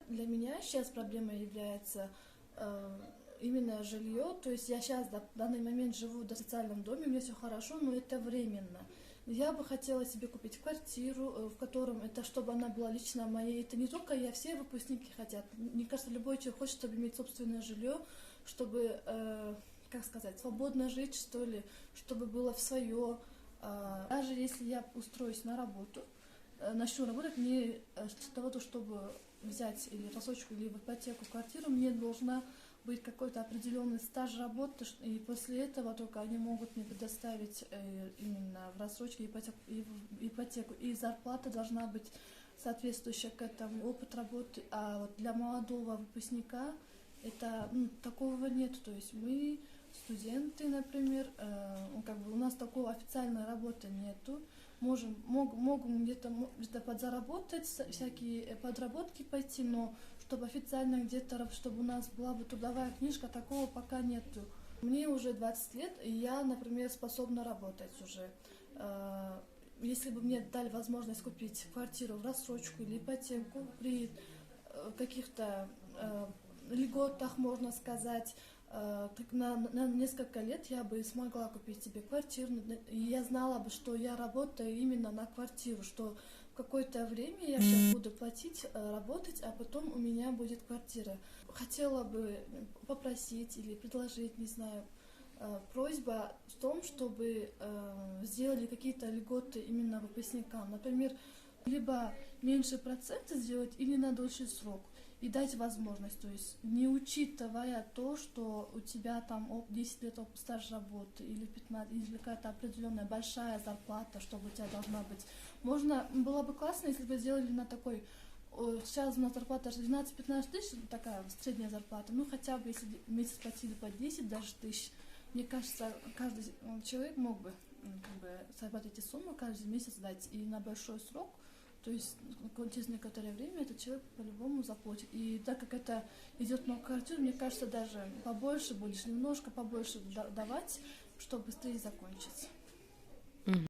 Для меня сейчас проблемой является именно жилье. То есть я сейчас в данный момент живу в социальном доме, у меня все хорошо, но это временно. Я бы хотела себе купить квартиру, в котором это, чтобы она была лично моей. Это не только я, все выпускники хотят. Мне кажется, любой человек хочет, чтобы иметь собственное жилье, чтобы, как сказать, свободно жить, что ли, чтобы было в свое. Даже если я устроюсь на работу, начну работать, мне для того, чтобы взять или рассрочку, или в ипотеку квартиру, мне должна быть какой-то определенный стаж работы, и после этого только они могут мне предоставить именно в рассрочке ипотеку, и зарплата должна быть соответствующая к этому, опыт работы. А вот для молодого выпускника это такого нет. То есть мы студенты, например, как бы у нас такой официальной работы нету. Могут где-то подзаработать, всякие подработки пойти, но чтобы официально где-то, чтобы у нас была бы трудовая книжка, такого пока нету. Мне уже 20 лет, и я, например, способна работать уже. Если бы мне дали возможность купить квартиру в рассрочку или ипотеку при каких-то льготах, можно сказать, на несколько лет я бы смогла купить себе квартиру, и я знала бы, что я работаю именно на квартиру, что в какое-то время я сейчас буду платить, работать, а потом у меня будет квартира. Хотела бы попросить или предложить, не знаю, просьба в том, чтобы сделали какие-то льготы именно выпускникам. Например, либо меньше проценты сделать или на дольший срок. И дать возможность, то есть не учитывая то, что у тебя там 10 лет стаж работы или 15, или какая-то определенная большая зарплата, чтобы у тебя должна быть. Было бы классно, если бы сделали на такой, сейчас у нас зарплата 12-15 тысяч, такая средняя зарплата, ну хотя бы если в месяц платили по 10 даже тысяч, мне кажется, каждый человек мог бы как бы собрать эти суммы каждый месяц дать и на большой срок. То есть через некоторое время этот человек по-любому заплатит. И так как это идет на квартиру, мне кажется, даже побольше будешь, немножко побольше давать, чтобы быстрее закончить.